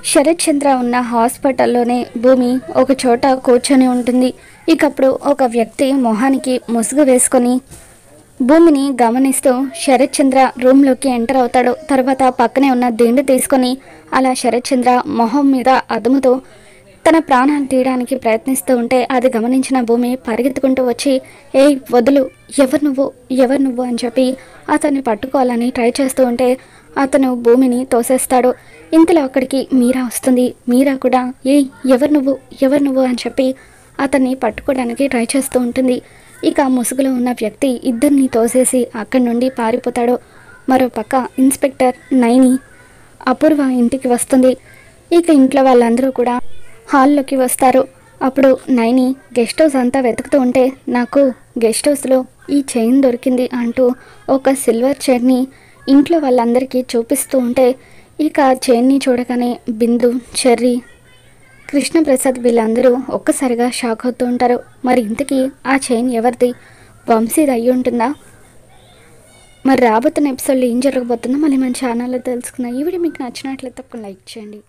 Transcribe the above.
శరత్ చంద్ర ఉన్న హాస్పిటల్లోనే భూమి ఒక చోట కూర్చొని ఉంటుంది. ఇకప్పుడు ఒక వ్యక్తి మొహానికి ముసుగు వేసుకొని భూమిని గమనిస్తూ శరత్ చంద్ర రూమ్లోకి ఎంటర్ అవుతాడు. తర్వాత పక్కనే ఉన్న దిండు తీసుకొని అలా శరత్ చంద్ర మొహం మీద అదుముతూ తన ప్రాణాలు తీయడానికి ప్రయత్నిస్తూ ఉంటే అది గమనించిన భూమి పరిగెత్తుకుంటూ వచ్చి, ఏయ్ వదులు, ఎవరు నువ్వు అని చెప్పి అతన్ని పట్టుకోవాలని ట్రై చేస్తూ ఉంటే అతను భూమిని తోసేస్తాడు. ఇంతలో అక్కడికి మీరా వస్తుంది. మీరా కూడా ఏయ్ ఎవరు నువ్వు అని చెప్పి అతన్ని పట్టుకోవడానికి ట్రై చేస్తూ ఉంటుంది. ఇక ముసుగులో ఉన్న వ్యక్తి ఇద్దరిని తోసేసి అక్కడి నుండి పారిపోతాడు. మరోపక్క ఇన్స్పెక్టర్ నైని అపూర్వ ఇంటికి వస్తుంది. ఇక ఇంట్లో వాళ్ళందరూ కూడా హాల్లోకి వస్తారు. అప్పుడు నైని గెస్ట్ హౌస్ అంతా వెతుకుతూ ఉంటే నాకు గెస్ట్ హౌస్లో ఈ చైన్ దొరికింది అంటూ ఒక సిల్వర్ చైన్ని ఇంట్లో వాళ్ళందరికీ చూపిస్తూ ఉంటే ఇక చైన్ని చూడగానే బిందు, చెర్రీ, కృష్ణప్రసాద్ వీళ్ళందరూ ఒక్కసారిగా షాక్ అవుతూ ఉంటారు. మరి ఇంతకీ ఆ చైన్ ఎవరిది? వంశీది అయ్యి ఉంటుందా? మరి రాబోతున్న ఎపిసోడ్లో ఏం జరగబోతుందో మళ్ళీ మన ఛానల్లో తెలుసుకుందాం. ఈ వీడియో మీకు నచ్చినట్లయితే తప్పకుండా లైక్ చేయండి.